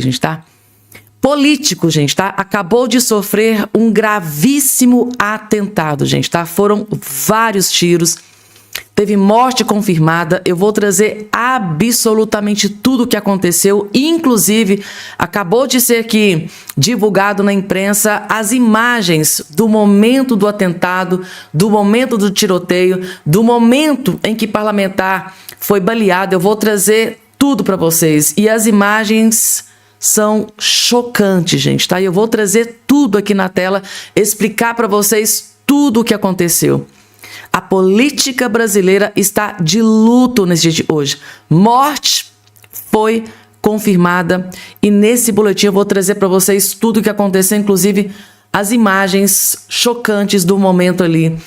gente, tá? Político, gente, tá? Acabou de sofrer um gravíssimo atentado, gente, tá? Foram vários tiros, teve morte confirmada. Eu vou trazer absolutamente tudo o que aconteceu, inclusive acabou de ser aqui divulgado na imprensa as imagens do momento do atentado, do momento do tiroteio, do momento em que parlamentar foi baleado. Eu vou trazer tudo para vocês e as imagens são chocantes, gente, tá? E eu vou trazer tudo aqui na tela, explicar para vocês tudo o que aconteceu. A política brasileira está de luto nesse dia de hoje. Morte foi confirmada e nesse boletim eu vou trazer para vocês tudo o que aconteceu, inclusive as imagens chocantes do momento ali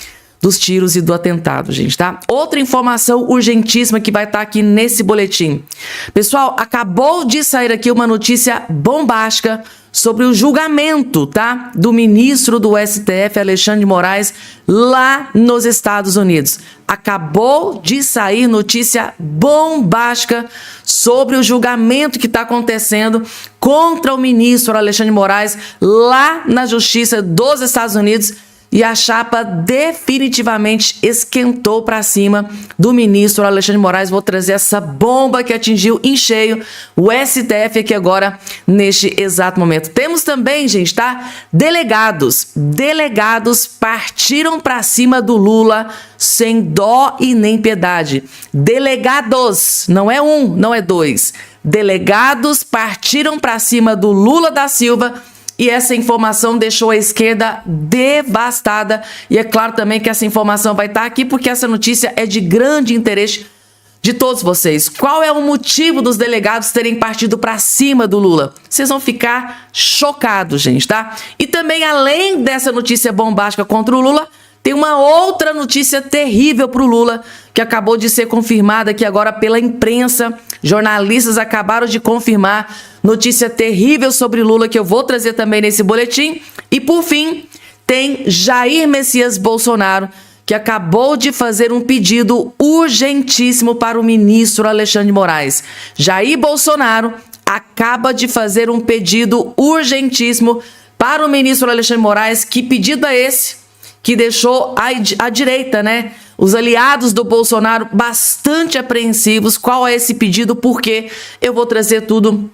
dos tiros e do atentado, gente, tá? Outra informação urgentíssima que vai estar aqui nesse boletim. Pessoal, acabou de sair aqui uma notícia bombástica sobre o julgamento, tá? Do ministro do STF, Alexandre de Moraes, lá nos Estados Unidos. Acabou de sair notícia bombástica sobre o julgamento que está acontecendo contra o ministro Alexandre de Moraes, lá na Justiça dos Estados Unidos. E a chapa definitivamente esquentou para cima do ministro Alexandre de Moraes. Vou trazer essa bomba que atingiu em cheio o STF aqui agora, neste exato momento. Temos também, gente, tá? Delegados partiram para cima do Lula sem dó e nem piedade. Delegados, não é um, não é dois. Delegados partiram para cima do Lula da Silva. E essa informação deixou a esquerda devastada. E é claro também que essa informação vai estar aqui porque essa notícia é de grande interesse de todos vocês. Qual é o motivo dos delegados terem partido para cima do Lula? Vocês vão ficar chocados, gente, tá? E também, além dessa notícia bombástica contra o Lula, tem uma outra notícia terrível para o Lula, que acabou de ser confirmada aqui agora pela imprensa. Jornalistas acabaram de confirmar notícia terrível sobre Lula, que eu vou trazer também nesse boletim. E, por fim, tem Jair Messias Bolsonaro, que acabou de fazer um pedido urgentíssimo para o ministro Alexandre de Moraes. Jair Bolsonaro acaba de fazer um pedido urgentíssimo para o ministro Alexandre de Moraes. Que pedido é esse? Que deixou a direita, né? Os aliados do Bolsonaro bastante apreensivos. Qual é esse pedido? Por quê? Eu vou trazer tudo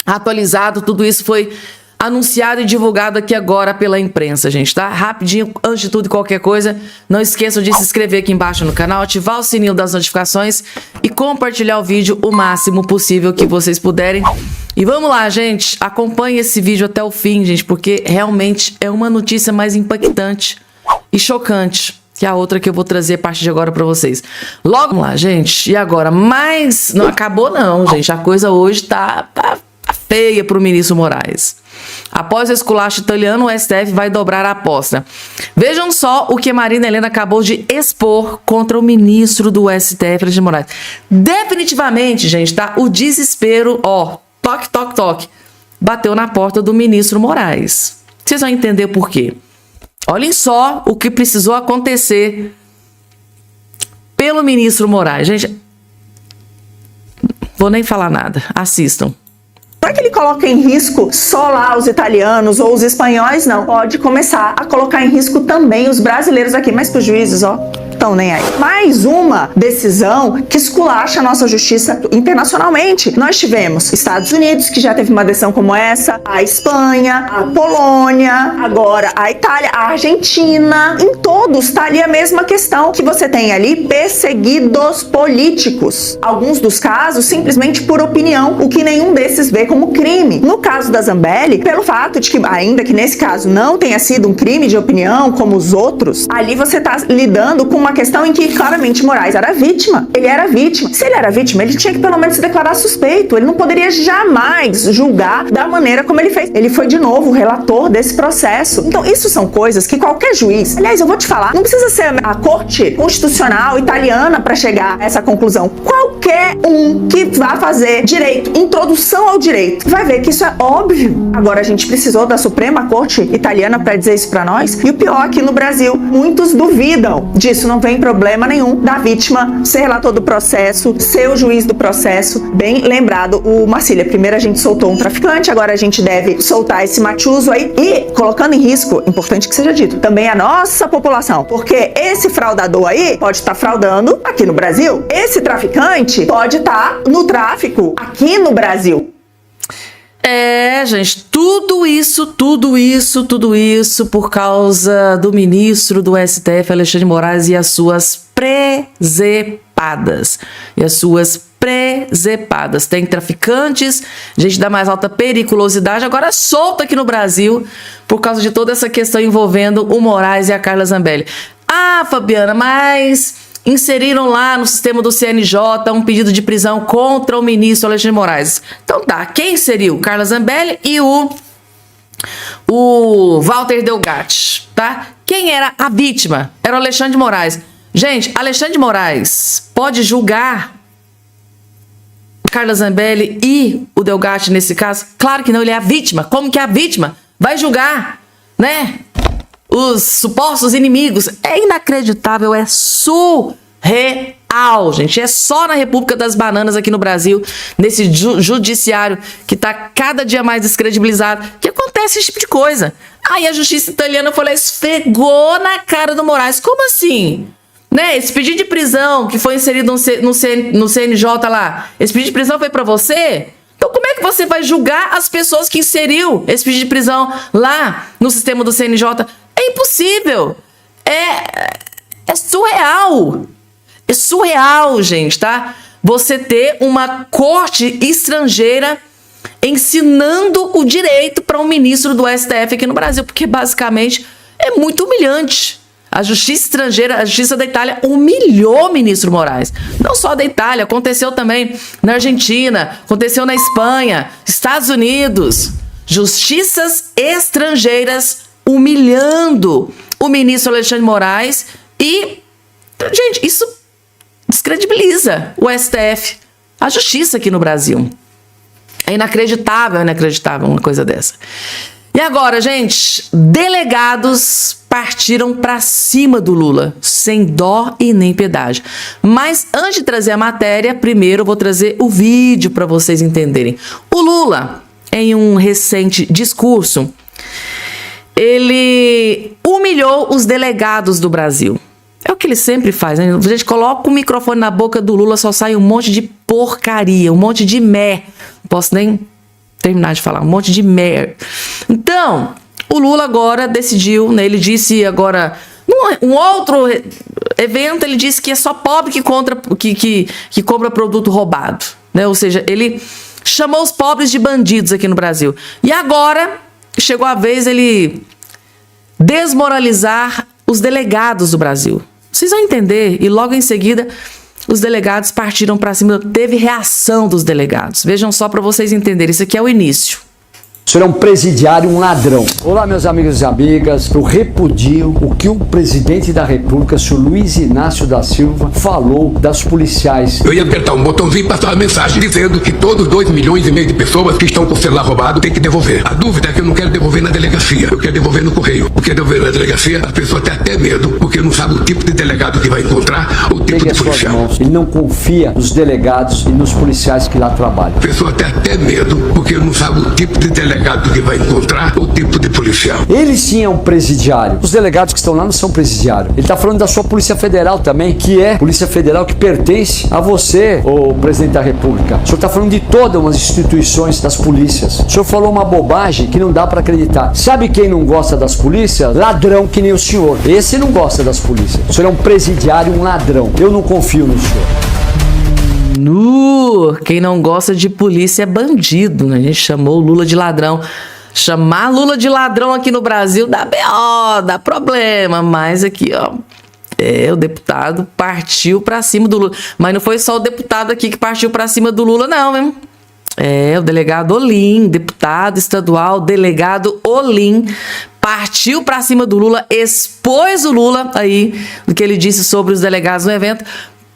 atualizado. Tudo isso foi anunciado e divulgado aqui agora pela imprensa, gente, tá? Rapidinho, antes de tudo e qualquer coisa, não esqueçam de se inscrever aqui embaixo no canal, ativar o sininho das notificações e compartilhar o vídeo o máximo possível que vocês puderem. E vamos lá, gente. Acompanhe esse vídeo até o fim, gente, porque realmente é uma notícia mais impactante e chocante que a outra que eu vou trazer a partir de agora para vocês. Logo, vamos lá, gente. E agora? Mas não acabou não, gente. A coisa hoje tá feia para o ministro Moraes. Após o esculacho italiano, o STF vai dobrar a aposta. Vejam só o que Marina Helena acabou de expor contra o ministro do STF, Alexandre de Moraes. Definitivamente, gente, tá? O desespero, ó, toque, toque, toque, bateu na porta do ministro Moraes. Vocês vão entender por quê. Olhem só o que precisou acontecer pelo ministro Moraes. Gente, vou nem falar nada. Assistam. Não é que ele coloca em risco só lá os italianos ou os espanhóis, não. Pode começar a colocar em risco também os brasileiros aqui. Mas que os juízes, ó, estão nem aí. Mais uma decisão que esculacha a nossa justiça internacionalmente. Nós tivemos Estados Unidos, que já teve uma decisão como essa, a Espanha, a Polônia, agora a Itália, a Argentina. Em todos está ali a mesma questão, que você tem ali perseguidos políticos. Alguns dos casos simplesmente por opinião, o que nenhum desses vê como crime. No caso da Zambelli, pelo fato de que, ainda que nesse caso não tenha sido um crime de opinião como os outros, ali você está lidando com uma questão em que claramente Moraes era vítima. Ele era vítima. Se ele era vítima, ele tinha que pelo menos se declarar suspeito. Ele não poderia jamais julgar da maneira como ele fez. Ele foi de novo o relator desse processo. Então isso são coisas que qualquer juiz, aliás, eu vou te falar, não precisa ser a Corte Constitucional italiana para chegar a essa conclusão. Qualquer um que vá fazer direito, introdução ao direito, vai ver que isso é óbvio. Agora a gente precisou da Suprema Corte italiana para dizer isso para nós. E o pior, aqui no Brasil, muitos duvidam disso. Não não vem problema nenhum da vítima ser relator do processo, ser o juiz do processo. Bem lembrado, o Marcília, primeiro a gente soltou um traficante, agora a gente deve soltar esse machúzo aí e colocando em risco, importante que seja dito, também a nossa população, porque esse fraudador aí pode estar fraudando aqui no Brasil, esse traficante pode estar no tráfico aqui no Brasil. Gente, tudo isso por causa do ministro do STF, Alexandre de Moraes, e as suas presepadas. Tem traficantes, gente da mais alta periculosidade, agora solta aqui no Brasil por causa de toda essa questão envolvendo o Moraes e a Carla Zambelli. Ah, Fabiana, mas inseriram lá no sistema do CNJ um pedido de prisão contra o ministro Alexandre de Moraes. Então tá, quem inseriu? Carla Zambelli e o Walter Delgatti, tá? Quem era a vítima? Era o Alexandre de Moraes. Gente, Alexandre de Moraes pode julgar o Carla Zambelli e o Delgatti nesse caso? Claro que não, ele é a vítima. Como que a vítima vai julgar, né, os supostos inimigos? É inacreditável, é surreal, gente. É só na República das Bananas aqui no Brasil, nesse judiciário que está cada dia mais descredibilizado, que acontece esse tipo de coisa. Aí a justiça italiana foi lá e esfregou na cara do Moraes. Como assim? Né? Esse pedido de prisão que foi inserido no CNJ lá, esse pedido de prisão foi para você? Então como é que você vai julgar as pessoas que inseriu esse pedido de prisão lá no sistema do CNJ? É impossível. É surreal. É surreal, gente, tá? Você ter uma corte estrangeira ensinando o direito para um ministro do STF aqui no Brasil, porque basicamente é muito humilhante. A justiça estrangeira, a justiça da Itália humilhou o ministro Moraes. Não só da Itália, aconteceu também na Argentina, aconteceu na Espanha, Estados Unidos. Justiças estrangeiras humilhando o ministro Alexandre de Moraes e, gente, isso descredibiliza o STF, a justiça aqui no Brasil. É inacreditável uma coisa dessa. E agora, gente, delegados partiram para cima do Lula, sem dó e nem piedade. Mas antes de trazer a matéria, primeiro eu vou trazer o vídeo para vocês entenderem. O Lula, em um recente discurso, ele humilhou os delegados do Brasil. É o que ele sempre faz, né? A gente coloca o microfone na boca do Lula, só sai um monte de porcaria, um monte de Não posso nem terminar de falar, um monte de merda. Então, o Lula agora decidiu, né, ele disse agora, num outro evento, ele disse que é só pobre que compra produto roubado, né? Ou seja, ele chamou os pobres de bandidos aqui no Brasil. E agora chegou a vez ele desmoralizar os delegados do Brasil. Vocês vão entender, e logo em seguida os delegados partiram para cima, teve reação dos delegados. Vejam só para vocês entenderem, isso aqui é o início. O senhor é um presidiário, um ladrão. Olá, meus amigos e amigas. Eu repudio o que o presidente da República, o senhor Luiz Inácio da Silva, falou das policiais. Eu ia apertar um botãozinho e passar uma mensagem dizendo que todos 2,5 milhões de pessoas que estão com o celular roubado têm que devolver. A dúvida é que eu não quero devolver na delegacia, eu quero devolver no correio. Porque devolver na delegacia, as pessoas têm até medo, porque não sabe o tipo de delegado que vai encontrar, o tipo de policial. Ele não confia nos delegados e nos policiais que lá trabalham. A pessoa tem até medo, porque não sabe o tipo de delegado que vai encontrar, o tipo de policial. Ele sim é um presidiário. Os delegados que estão lá não são presidiários. Ele está falando da sua Polícia Federal também, que é Polícia Federal que pertence a você, o presidente da República. O senhor está falando de todas as instituições das polícias. O senhor falou uma bobagem que não dá para acreditar. Sabe quem não gosta das polícias? Ladrão que nem o senhor. Esse não gosta das polícias. O senhor é um presidiário, um ladrão. Eu não confio no senhor. Quem não gosta de polícia é bandido, né? A gente chamou o Lula de ladrão. Chamar Lula de ladrão aqui no Brasil dá B.O., dá problema. Mas aqui, ó, o deputado partiu pra cima do Lula. Mas não foi só o deputado aqui que partiu pra cima do Lula, não, hein? O delegado Olim, deputado estadual, delegado Olim, partiu pra cima do Lula, expôs o Lula aí, do que ele disse sobre os delegados no evento.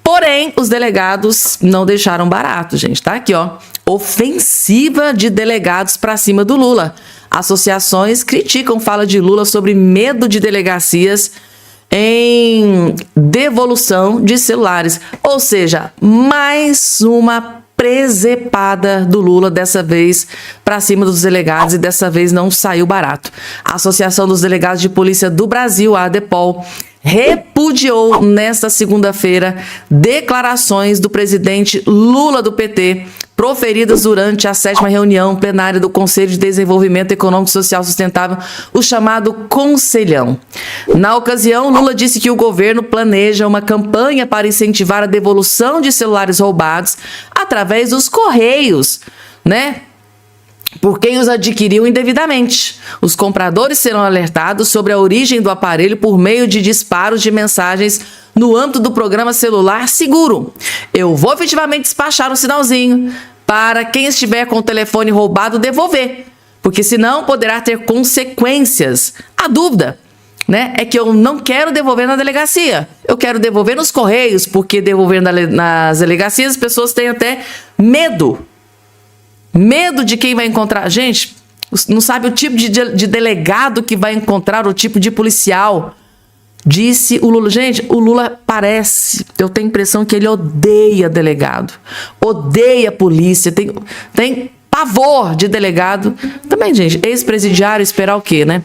Porém, os delegados não deixaram barato, gente. Tá aqui, ó. Ofensiva de delegados para cima do Lula. Associações criticam fala de Lula sobre medo de delegacias em devolução de celulares. Ou seja, mais uma presepada do Lula, dessa vez para cima dos delegados, e dessa vez não saiu barato. A Associação dos Delegados de Polícia do Brasil, a ADEPOL, repudiou nesta segunda-feira declarações do presidente Lula do PT, proferidas durante a 7ª reunião plenária do Conselho de Desenvolvimento Econômico e Social Sustentável, o chamado Conselhão. Na ocasião, Lula disse que o governo planeja uma campanha para incentivar a devolução de celulares roubados através dos Correios, né? Por quem os adquiriu indevidamente. Os compradores serão alertados sobre a origem do aparelho por meio de disparos de mensagens no âmbito do programa Celular Seguro. Eu vou efetivamente despachar um sinalzinho para quem estiver com o telefone roubado devolver, porque senão poderá ter consequências. A dúvida, né, é que eu não quero devolver na delegacia, eu quero devolver nos Correios, porque devolver nas delegacias as pessoas têm até medo de quem vai encontrar. Gente, não sabe o tipo de delegado que vai encontrar, o tipo de policial. Disse o Lula. Gente, o Lula parece, eu tenho a impressão que ele odeia delegado, odeia polícia, tem pavor de delegado. Também, gente, ex-presidiário, esperar o quê, né?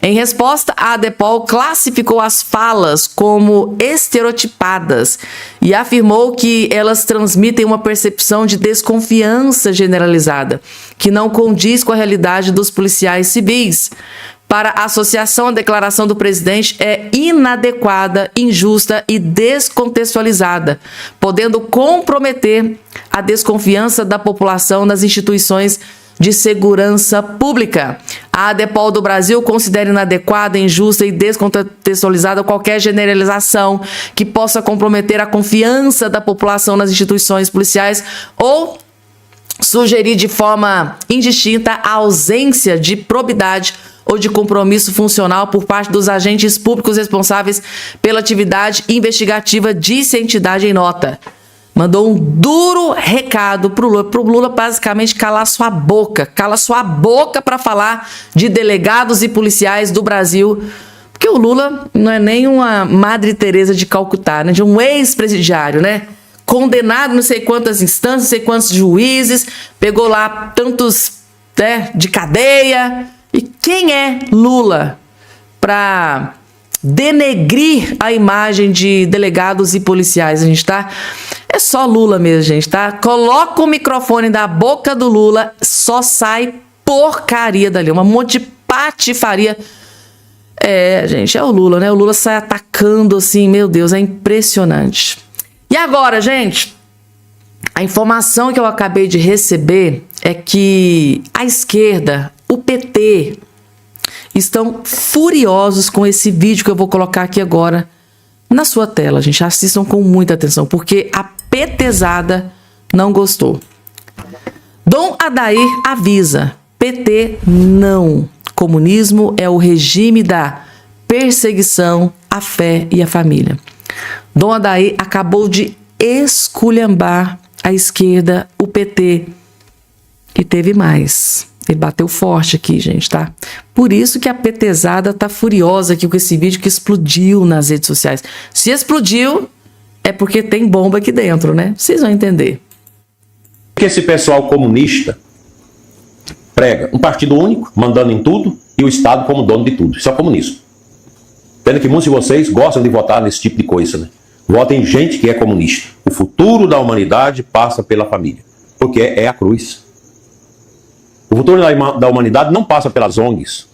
Em resposta, a ADEPOL classificou as falas como estereotipadas e afirmou que elas transmitem uma percepção de desconfiança generalizada, que não condiz com a realidade dos policiais civis. Para a associação, a declaração do presidente é inadequada, injusta e descontextualizada, podendo comprometer a desconfiança da população nas instituições de segurança pública. A ADEPOL do Brasil considera inadequada, injusta e descontextualizada qualquer generalização que possa comprometer a confiança da população nas instituições policiais ou sugerir de forma indistinta a ausência de probidade ou de compromisso funcional por parte dos agentes públicos responsáveis pela atividade investigativa, disse a entidade em nota. Mandou um duro recado pro Lula basicamente calar sua boca. Cala sua boca para falar de delegados e policiais do Brasil. Porque o Lula não é nem uma Madre Teresa de Calcutá, né? De um ex-presidiário, né? Condenado não sei quantas instâncias, não sei quantos juízes, pegou lá tantos, né, de cadeia. E quem é Lula para denegrir a imagem de delegados e policiais? A gente tá... É só Lula mesmo, gente, tá? Coloca o microfone da boca do Lula, só sai porcaria dali, uma monte de patifaria. É, gente, é o Lula, né? O Lula sai atacando assim, meu Deus, é impressionante. E agora, gente, a informação que eu acabei de receber é que a esquerda, o PT, estão furiosos com esse vídeo que eu vou colocar aqui agora na sua tela, gente. Assistam com muita atenção, porque a petezada não gostou. Dom Adair avisa: PT não. Comunismo é o regime da perseguição à fé e à família. Dom Adair acabou de esculhambar a esquerda, o PT, e teve mais. Ele bateu forte aqui, gente, tá? Por isso que a petezada tá furiosa aqui com esse vídeo que explodiu nas redes sociais. Se explodiu, é porque tem bomba aqui dentro, né? Vocês vão entender. Que esse pessoal comunista prega um partido único, mandando em tudo, e o Estado como dono de tudo. Isso é comunismo. Pena que muitos de vocês gostam de votar nesse tipo de coisa, né? Votem em gente que é comunista. O futuro da humanidade passa pela família, porque é a cruz. O futuro da humanidade não passa pelas ONGs,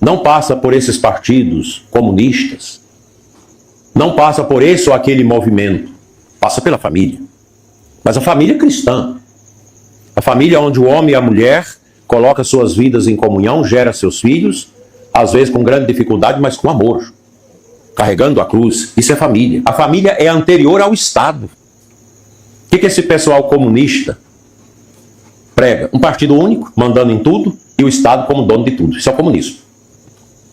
não passa por esses partidos comunistas, não passa por esse ou aquele movimento, passa pela família. Mas a família é cristã. A família onde o homem e a mulher colocam suas vidas em comunhão, gera seus filhos, às vezes com grande dificuldade, mas com amor, carregando a cruz. Isso é família. A família é anterior ao Estado. O que esse pessoal comunista prega? Um partido único, mandando em tudo, e o Estado como dono de tudo. Isso é comunismo.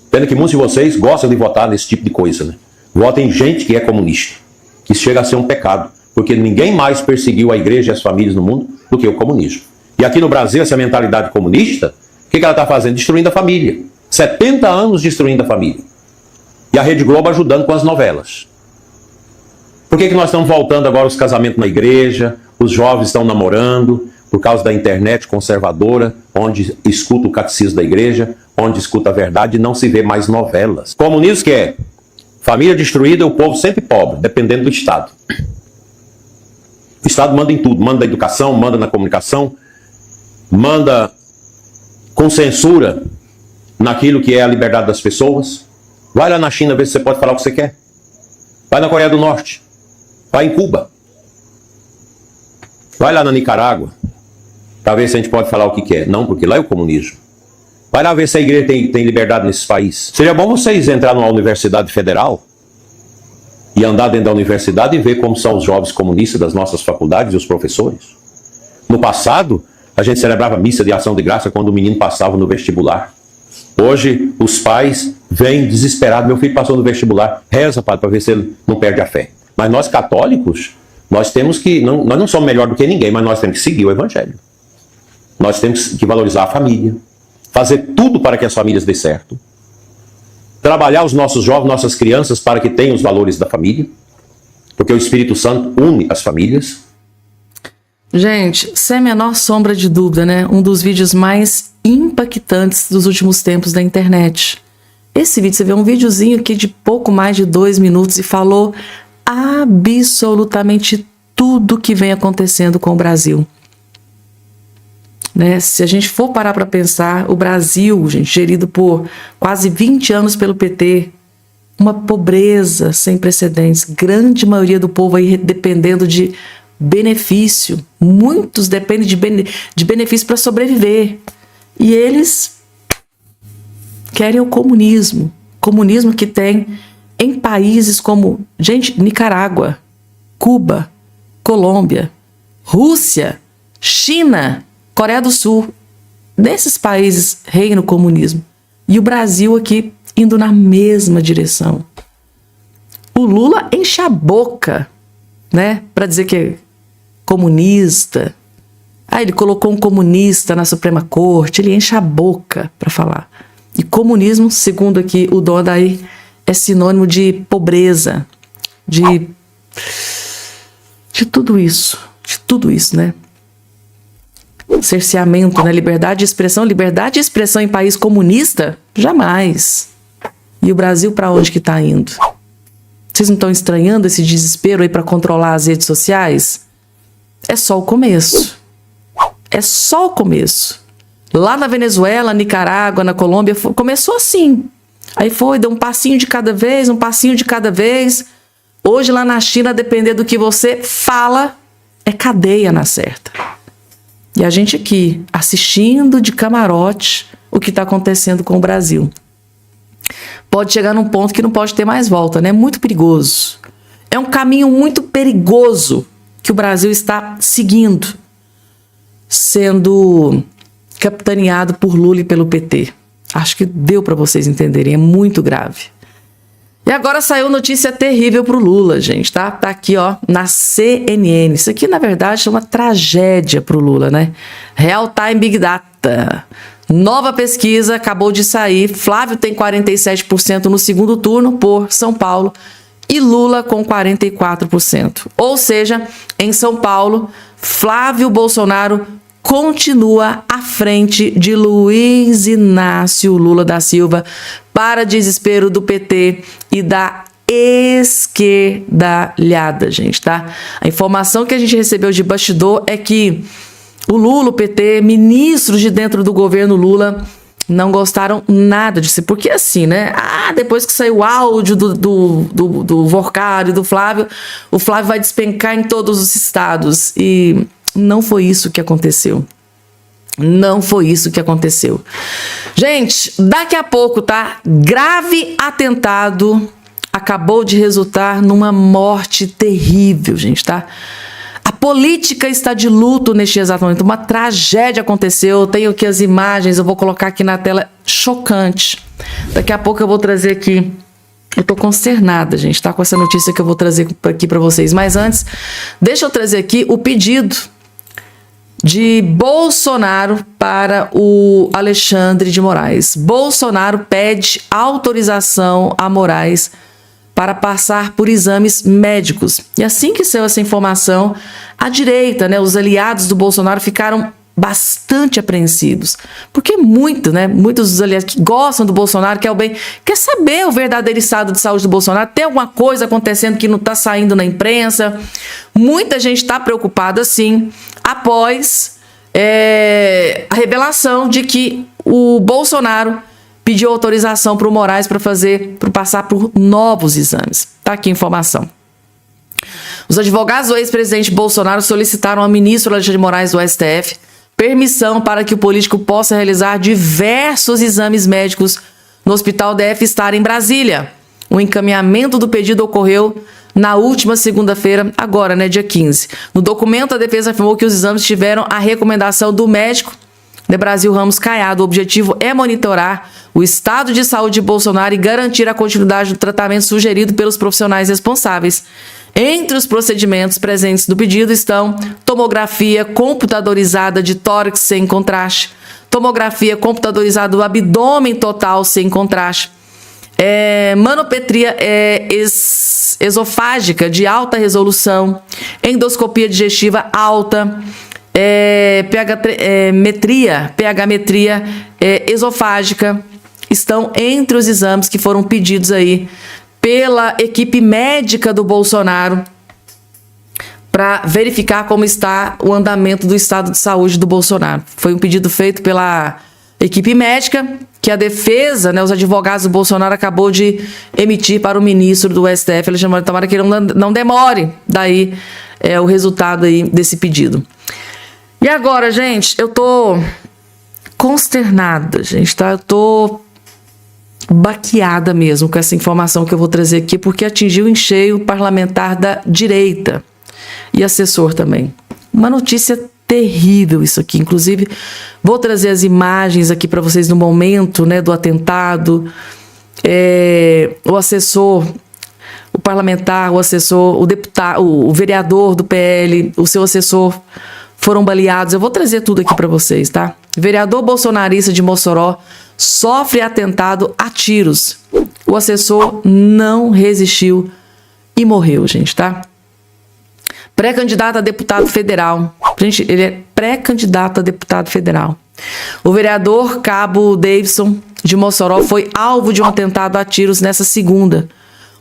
Pena que muitos de vocês gostam de votar nesse tipo de coisa, né? Votem em gente que é comunista, que chega a ser um pecado, porque ninguém mais perseguiu a igreja e as famílias no mundo do que o comunismo. E aqui no Brasil, essa mentalidade comunista, o que ela está fazendo? Destruindo a família. 70 anos destruindo a família. E a Rede Globo ajudando com as novelas. Por que nós estamos voltando agora os casamentos na igreja, os jovens estão namorando, por causa da internet conservadora, onde escuta o catecismo da igreja, onde escuta a verdade e não se vê mais novelas. Comunismo que é família destruída e o povo sempre pobre, dependendo do Estado. O Estado manda em tudo, manda na educação, manda na comunicação, manda com censura naquilo que é a liberdade das pessoas. Vai lá na China ver se você pode falar o que você quer. Vai na Coreia do Norte. Vai em Cuba. Vai lá na Nicarágua. Para ver se a gente pode falar o que quer. Não, porque lá é o comunismo. Vai lá ver se a igreja tem liberdade nesses países. Seria bom vocês entrarem numa universidade federal e andar dentro da universidade e ver como são os jovens comunistas das nossas faculdades e os professores. No passado, a gente celebrava missa de ação de graça quando o menino passava no vestibular. Hoje, os pais vêm desesperados. Meu filho passou no vestibular. Reza, padre, para ver se ele não perde a fé. Mas nós católicos, nós temos que... nós não somos melhor do que ninguém, mas nós temos que seguir o evangelho. Nós temos que valorizar a família. Fazer tudo para que as famílias dê certo. Trabalhar os nossos jovens, nossas crianças, para que tenham os valores da família. Porque o Espírito Santo une as famílias. Gente, sem a menor sombra de dúvida, né? Um dos vídeos mais impactantes dos últimos tempos da internet. Esse vídeo, você vê um videozinho aqui de pouco mais de 2 minutos e falou absolutamente tudo que vem acontecendo com o Brasil. Né? Se a gente for parar para pensar, o Brasil, gente, gerido por quase 20 anos pelo PT, uma pobreza sem precedentes, grande maioria do povo aí dependendo de benefício, muitos dependem de benefício para sobreviver, e eles querem o comunismo que tem em países como, gente, Nicarágua, Cuba, Colômbia, Rússia, China, Coreia do Sul. Nesses países reina o comunismo. E o Brasil aqui indo na mesma direção. O Lula enche a boca, né, para dizer que é comunista. Ele colocou um comunista na Suprema Corte. Ele enche a boca para falar. E comunismo, segundo aqui o Dom Adair, é sinônimo de pobreza, de tudo isso, né? Cerceamento, né? Liberdade de expressão em país comunista? Jamais. E o Brasil para onde que está indo? Vocês não estão estranhando esse desespero aí para controlar as redes sociais? É só o começo. É só o começo. Lá na Venezuela, Nicarágua, na Colômbia, começou assim. Aí deu um passinho de cada vez, um passinho de cada vez. Hoje lá na China, depender do que você fala, é cadeia na certa. E a gente aqui, assistindo de camarote o que está acontecendo com o Brasil. Pode chegar num ponto que não pode ter mais volta, né? Muito perigoso. É um caminho muito perigoso que o Brasil está seguindo, sendo capitaneado por Lula e pelo PT. Acho que deu para vocês entenderem, é muito grave. E agora saiu notícia terrível pro Lula, gente, tá? Tá aqui, ó, na CNN. Isso aqui, na verdade, é uma tragédia pro Lula, né? Real Time Big Data. Nova pesquisa acabou de sair. Flávio tem 47% no segundo turno por São Paulo e Lula com 44%. Ou seja, em São Paulo, Flávio Bolsonaro continua à frente de Luiz Inácio Lula da Silva, para desespero do PT e da esquerdalhada, gente, tá? A informação que a gente recebeu de bastidor é que o Lula, o PT, ministros de dentro do governo Lula não gostaram nada disso. Porque assim, né? Depois que saiu o áudio do Vorcari, do Flávio, o Flávio vai despencar em todos os estados. E não foi isso que aconteceu. Não foi isso que aconteceu. Gente, daqui a pouco, tá? Grave atentado acabou de resultar numa morte terrível, gente, tá? A política está de luto neste exato momento. Uma tragédia aconteceu. Eu tenho aqui as imagens, eu vou colocar aqui na tela. Chocante. Daqui a pouco eu vou trazer aqui. Eu tô consternada, gente, tá? Com essa notícia que eu vou trazer aqui para vocês. Mas antes, deixa eu trazer aqui o pedido de Bolsonaro para o Alexandre de Moraes. Bolsonaro pede autorização a Moraes para passar por exames médicos. E assim que saiu essa informação, a direita, né, os aliados do Bolsonaro ficaram bastante apreensivos. Porque muitos dos aliados que gostam do Bolsonaro, quer o bem, quer saber o verdadeiro estado de saúde do Bolsonaro, tem alguma coisa acontecendo que não está saindo na imprensa. Muita gente está preocupada, sim, após a revelação de que o Bolsonaro pediu autorização para o Moraes para passar por novos exames. Tá aqui a informação. Os advogados do ex-presidente Bolsonaro solicitaram ao ministro Alexandre de Moraes do STF permissão para que o político possa realizar diversos exames médicos no Hospital DF Star em Brasília. O encaminhamento do pedido ocorreu na última segunda-feira, agora, dia 15. No documento, a defesa afirmou que os exames tiveram a recomendação do médico de Brasil Ramos Caiado. O objetivo é monitorar o estado de saúde de Bolsonaro e garantir a continuidade do tratamento sugerido pelos profissionais responsáveis. Entre os procedimentos presentes no pedido estão tomografia computadorizada de tórax sem contraste, tomografia computadorizada do abdômen total sem contraste, manometria esofágica de alta resolução, endoscopia digestiva alta, pH-metria esofágica, estão entre os exames que foram pedidos aí pela equipe médica do Bolsonaro para verificar como está o andamento do estado de saúde do Bolsonaro. Foi um pedido feito pela equipe médica que a defesa, os advogados do Bolsonaro acabou de emitir para o ministro do STF, Alexandre de Moraes. Tomara que ele não demore daí o resultado aí desse pedido. E agora, gente, eu tô consternada, gente, tá? Eu tô baqueada mesmo com essa informação que eu vou trazer aqui, porque atingiu em cheio o parlamentar da direita e assessor também. Uma notícia terrível isso aqui. Inclusive, vou trazer as imagens aqui para vocês no momento, do atentado. O assessor, o parlamentar, o assessor, o deputado, o vereador do PL, o seu assessor foram baleados. Eu vou trazer tudo aqui para vocês, tá? Vereador bolsonarista de Mossoró sofre atentado a tiros. O assessor não resistiu e morreu, gente, tá? Pré-candidato a deputado federal. Gente, ele é pré-candidato a deputado federal. O vereador Cabo Davidson de Mossoró foi alvo de um atentado a tiros nessa segunda.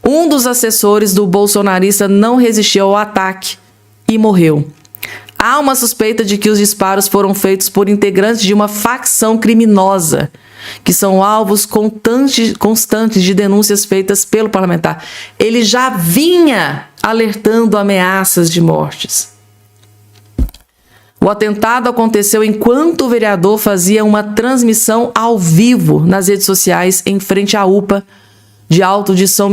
Um dos assessores do bolsonarista não resistiu ao ataque e morreu. Há uma suspeita de que os disparos foram feitos por integrantes de uma facção criminosa, que são alvos constantes de denúncias feitas pelo parlamentar. Ele já vinha alertando ameaças de mortes. O atentado aconteceu enquanto o vereador fazia uma transmissão ao vivo nas redes sociais em frente à UPA de Alto de São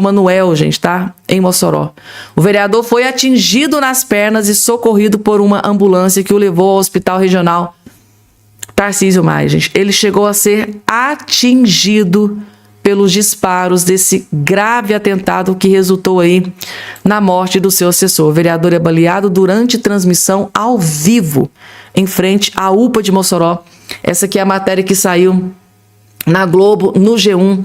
Manuel, gente, tá? Em Mossoró. O vereador foi atingido nas pernas e socorrido por uma ambulância que o levou ao Hospital Regional Tarcísio Maia, gente. Ele chegou a ser atingido pelos disparos desse grave atentado que resultou aí na morte do seu assessor. O vereador é baleado durante transmissão ao vivo em frente à UPA de Mossoró. Essa aqui é a matéria que saiu na Globo, no G1.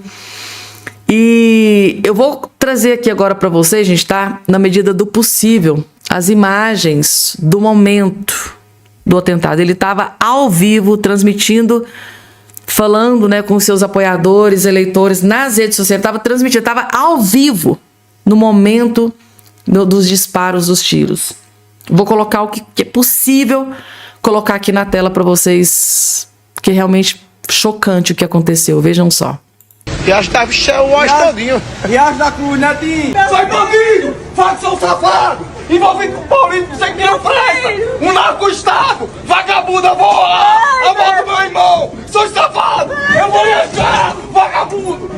E eu vou trazer aqui agora para vocês, gente, tá? Na medida do possível, as imagens do momento do atentado. Ele estava ao vivo, transmitindo, falando, com seus apoiadores, eleitores, nas redes sociais. Estava transmitindo, estava ao vivo no momento dos disparos, dos tiros. Vou colocar o que é possível colocar aqui na tela para vocês, que é realmente chocante o que aconteceu. Vejam só. Viagem da Vichel, o ônibus todinho. Viagem da Cruz, Netinho. Sai bandido, facção safado, envolvido com político, você que não presta. Um narco-estado, vagabundo, eu vou lá. Eu volto meu irmão, sou safado. Eu vou entrar, vagabundo.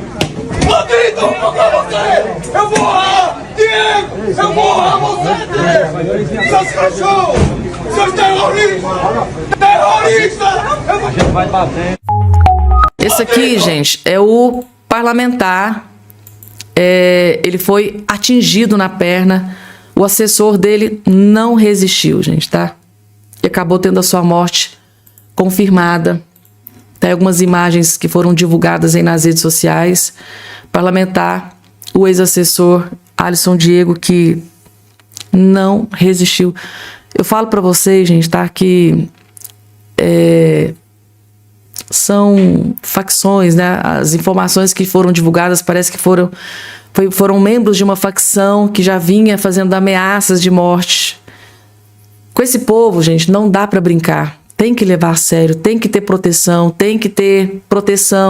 Bandido, eu vou pra você. Eu vou lá, Diego. Eu vou lá, você, Diego. Seus cachorros, seus terroristas. Terroristas. A gente vai bater. Esse aqui, gente, é o parlamentar. Ele foi atingido na perna. O assessor dele não resistiu, gente, tá? e acabou tendo a sua morte confirmada. Tem algumas imagens que foram divulgadas aí nas redes sociais. Parlamentar, o ex-assessor Alisson Diego, que não resistiu. Eu falo para vocês, gente, tá, que são facções, né? As informações que foram divulgadas parece que foram membros de uma facção que já vinha fazendo ameaças de morte. Com esse povo, gente, não dá para brincar. Tem que levar a sério, tem que ter proteção,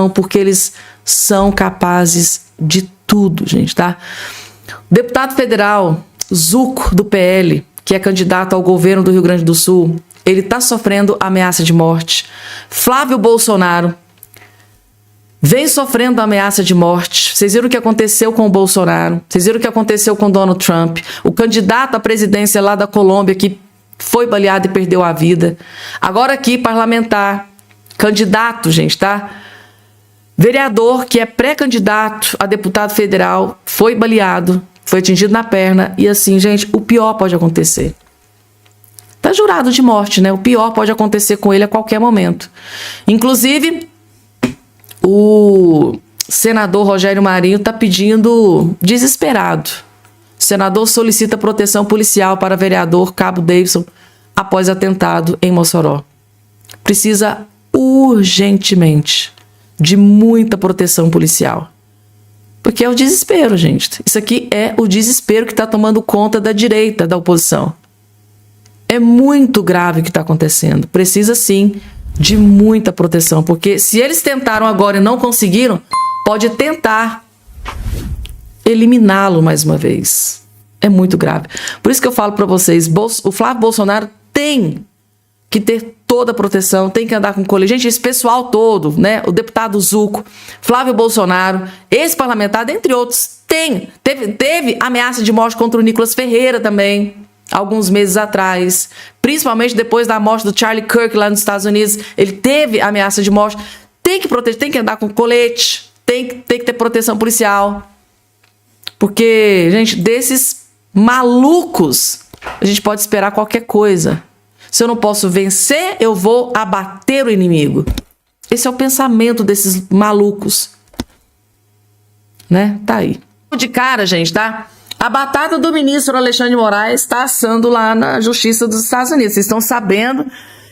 porque eles são capazes de tudo, gente, tá? O deputado federal Zuco, do PL, que é candidato ao governo do Rio Grande do Sul, ele está sofrendo ameaça de morte. Flávio Bolsonaro vem sofrendo ameaça de morte. Vocês viram o que aconteceu com o Bolsonaro, vocês viram o que aconteceu com Donald Trump, o candidato à presidência lá da Colômbia que foi baleado e perdeu a vida. Agora aqui, parlamentar, candidato, gente, tá? Vereador que é pré-candidato a deputado federal, foi baleado, foi atingido na perna e assim, gente, o pior pode acontecer. Tá jurado de morte, né? O pior pode acontecer com ele a qualquer momento. Inclusive, o senador Rogério Marinho tá pedindo desesperado. O senador solicita proteção policial para vereador Cabo Davidson após atentado em Mossoró. Precisa urgentemente de muita proteção policial. Porque é o desespero, gente. Isso aqui é o desespero que está tomando conta da direita, da oposição. É muito grave o que está acontecendo. Precisa, sim, de muita proteção. Porque se eles tentaram agora e não conseguiram, pode tentar eliminá-lo mais uma vez. É muito grave. Por isso que eu falo para vocês, o Flávio Bolsonaro tem que ter toda a proteção, tem que andar com colete. Gente, esse pessoal todo, né? O deputado Zuco, Flávio Bolsonaro, esse parlamentar, dentre outros, teve ameaça de morte contra o Nicolas Ferreira também, alguns meses atrás. Principalmente depois da morte do Charlie Kirk lá nos Estados Unidos, ele teve ameaça de morte. Tem que proteger, tem que andar com colete, tem que ter proteção policial. Porque, gente, desses malucos, a gente pode esperar qualquer coisa. Se eu não posso vencer, eu vou abater o inimigo. Esse é o pensamento desses malucos. Né? Tá aí. De cara, gente, tá? A batata do ministro Alexandre de Moraes está assando lá na Justiça dos Estados Unidos. Vocês estão sabendo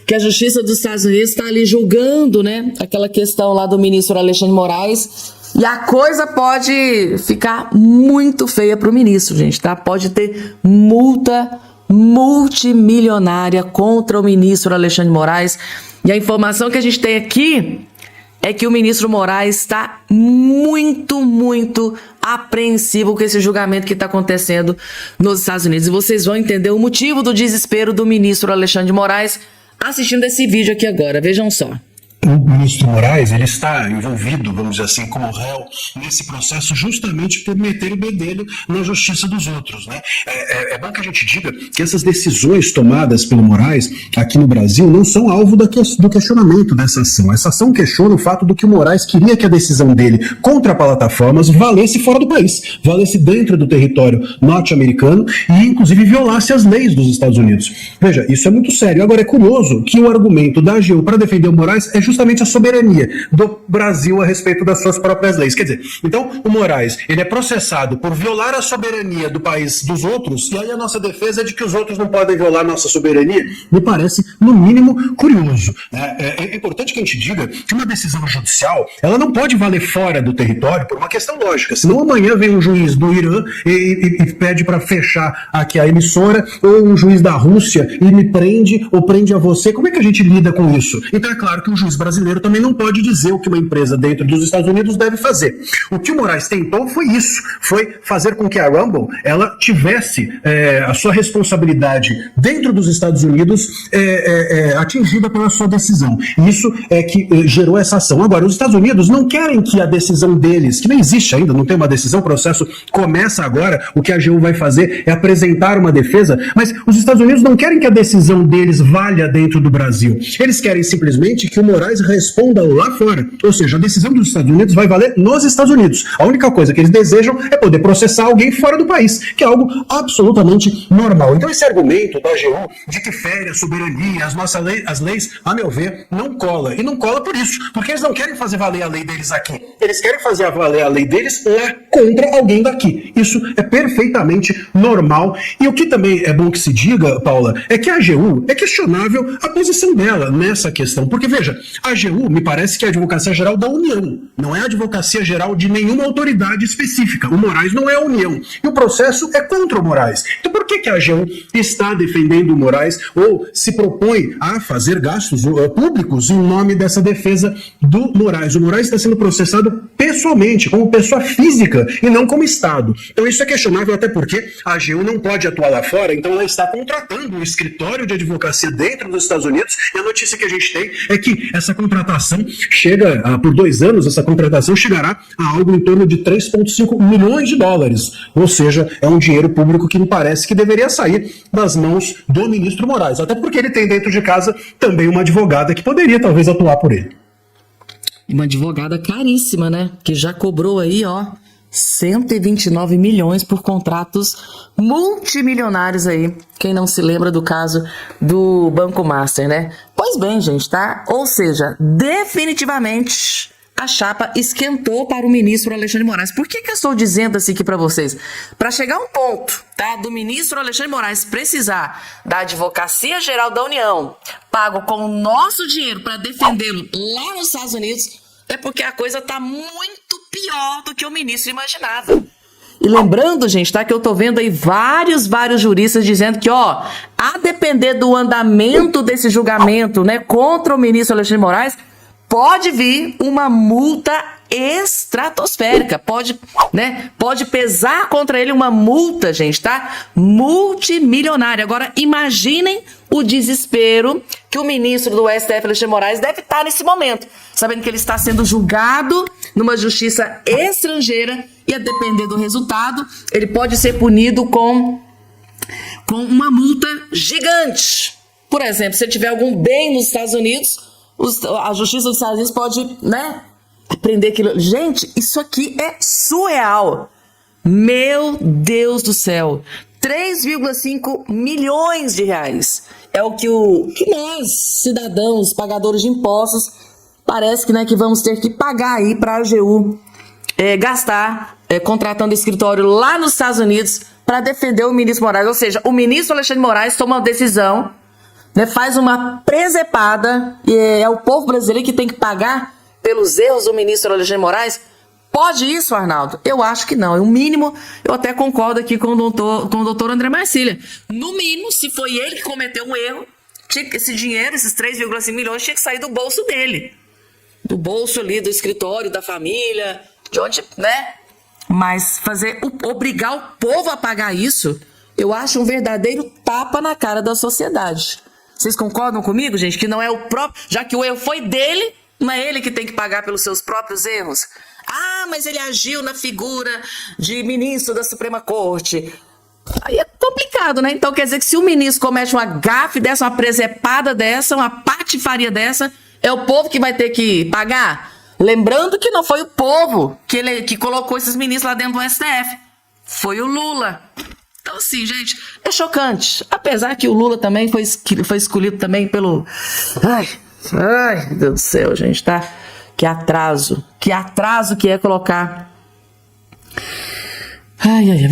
que a Justiça dos Estados Unidos está ali julgando, né? Aquela questão lá do ministro Alexandre de Moraes. E a coisa pode ficar muito feia para o ministro, gente, tá? Pode ter multa multimilionária contra o ministro Alexandre de Moraes. E a informação que a gente tem aqui é que o ministro Moraes está muito, muito apreensivo com esse julgamento que está acontecendo nos Estados Unidos. E vocês vão entender o motivo do desespero do ministro Alexandre de Moraes assistindo esse vídeo aqui agora. Vejam só. O ministro Moraes, ele está envolvido, vamos dizer assim, como réu nesse processo justamente por meter o bedelho na justiça dos outros, né? É bom que a gente diga que essas decisões tomadas pelo Moraes aqui no Brasil não são alvo do questionamento dessa ação. Essa ação questiona o fato do que o Moraes queria que a decisão dele contra plataformas valesse fora do país, valesse dentro do território norte-americano e inclusive violasse as leis dos Estados Unidos. Veja, isso é muito sério. Agora é curioso que o argumento da AGU para defender o Moraes é justamente a soberania do Brasil a respeito das suas próprias leis. Quer dizer, então o Moraes, ele é processado por violar a soberania do país dos outros, e aí a nossa defesa é de que os outros não podem violar a nossa soberania, me parece, no mínimo, curioso. É importante que a gente diga que uma decisão judicial, ela não pode valer fora do território por uma questão lógica, senão amanhã vem um juiz do Irã e pede para fechar aqui a emissora, ou um juiz da Rússia e me prende ou prende a você. Como é que a gente lida com isso? Então é claro que o juiz brasileiro também não pode dizer o que uma empresa dentro dos Estados Unidos deve fazer. O que o Moraes tentou foi isso, foi fazer com que a Rumble ela tivesse a sua responsabilidade dentro dos Estados Unidos atingida pela sua decisão. Isso é que gerou essa ação. Agora, os Estados Unidos não querem que a decisão deles, que não existe ainda, não tem uma decisão, o processo começa agora, o que a AGU vai fazer é apresentar uma defesa, mas os Estados Unidos não querem que a decisão deles valha dentro do Brasil. Eles querem simplesmente que o Moraes Moraes responda lá fora. Ou seja, a decisão dos Estados Unidos vai valer nos Estados Unidos. A única coisa que eles desejam é poder processar alguém fora do país, que é algo absolutamente normal. Então esse argumento da AGU de que fere a soberania, as leis, a meu ver, não cola. E não cola por isso, porque eles não querem fazer valer a lei deles aqui. Eles querem fazer valer a lei deles lá contra alguém daqui. Isso é perfeitamente normal. E o que também é bom que se diga, Paula, é que a AGU é questionável a posição dela nessa questão. Porque, veja, a AGU me parece que é a Advocacia Geral da União, não é a Advocacia Geral de nenhuma autoridade específica. O Moraes não é a União. E o processo é contra o Moraes. Então por que a AGU está defendendo o Moraes ou se propõe a fazer gastos públicos em nome dessa defesa do Moraes? O Moraes está sendo processado pessoalmente, como pessoa física e não como Estado. Então isso é questionável até porque a AGU não pode atuar lá fora, então ela está contratando um escritório de advocacia dentro dos Estados Unidos e a notícia que a gente tem é que essa contratação chega, por 2 anos, essa contratação chegará a algo em torno de 3,5 milhões de dólares. Ou seja, é um dinheiro público que me parece que deveria sair das mãos do ministro Moraes, até porque ele tem dentro de casa também uma advogada que poderia talvez atuar por ele. Uma advogada caríssima, né? Que já cobrou aí, ó, 129 milhões por contratos multimilionários aí. Quem não se lembra do caso do Banco Master, né? Pois bem, gente, tá? Ou seja, definitivamente a chapa esquentou para o ministro Alexandre de Moraes. Por que eu estou dizendo assim aqui para vocês? Para chegar a um ponto, tá, do ministro Alexandre de Moraes precisar da Advocacia Geral da União, pago com o nosso dinheiro para defendê-lo lá nos Estados Unidos, é porque a coisa tá muito pior do que o ministro imaginava. E lembrando, gente, tá, que eu tô vendo aí vários juristas dizendo que, ó, a depender do andamento desse julgamento, né, contra o ministro Alexandre de Moraes, pode vir uma multa estratosférica, pode pesar contra ele uma multa, gente, tá? Multimilionária. Agora, imaginem o desespero que o ministro do STF, Alexandre de Moraes, deve estar nesse momento, sabendo que ele está sendo julgado numa justiça estrangeira e, a depender do resultado, ele pode ser punido com uma multa gigante. Por exemplo, se ele tiver algum bem nos Estados Unidos, a justiça dos Estados Unidos pode, né, aprender aquilo. Gente, isso aqui é surreal. Meu Deus do céu. 3,5 milhões de reais. É o que nós, cidadãos, pagadores de impostos, parece que, né, que vamos ter que pagar aí para a AGU gastar contratando escritório lá nos Estados Unidos para defender o ministro Moraes. Ou seja, o ministro Alexandre de Moraes toma uma decisão, né, faz uma presepada, e é o povo brasileiro que tem que pagar pelos erros do ministro Alexandre de Moraes. Pode isso, Arnaldo? Eu acho que não. O mínimo, eu até concordo aqui com o doutor André Marcília. No mínimo, se foi ele que cometeu um erro, esse dinheiro, esses 3,5 milhões, tinha que sair do bolso dele. Do bolso ali, do escritório, da família, de onde, né? Mas obrigar o povo a pagar isso, eu acho um verdadeiro tapa na cara da sociedade. Vocês concordam comigo, gente? Que não é o próprio... Já que o erro foi dele, não é ele que tem que pagar pelos seus próprios erros? Ah, mas ele agiu na figura de ministro da Suprema Corte. Aí é complicado, né? Então quer dizer que se o ministro comete uma gafe dessa, uma presepada dessa, uma patifaria dessa, é o povo que vai ter que pagar? Lembrando que não foi o povo que colocou esses ministros lá dentro do STF. Foi o Lula. Então, assim, gente, é chocante. Apesar que o Lula também foi escolhido também pelo... Ai, meu Deus do céu, gente, tá? Que atraso que é colocar... Ai, vamos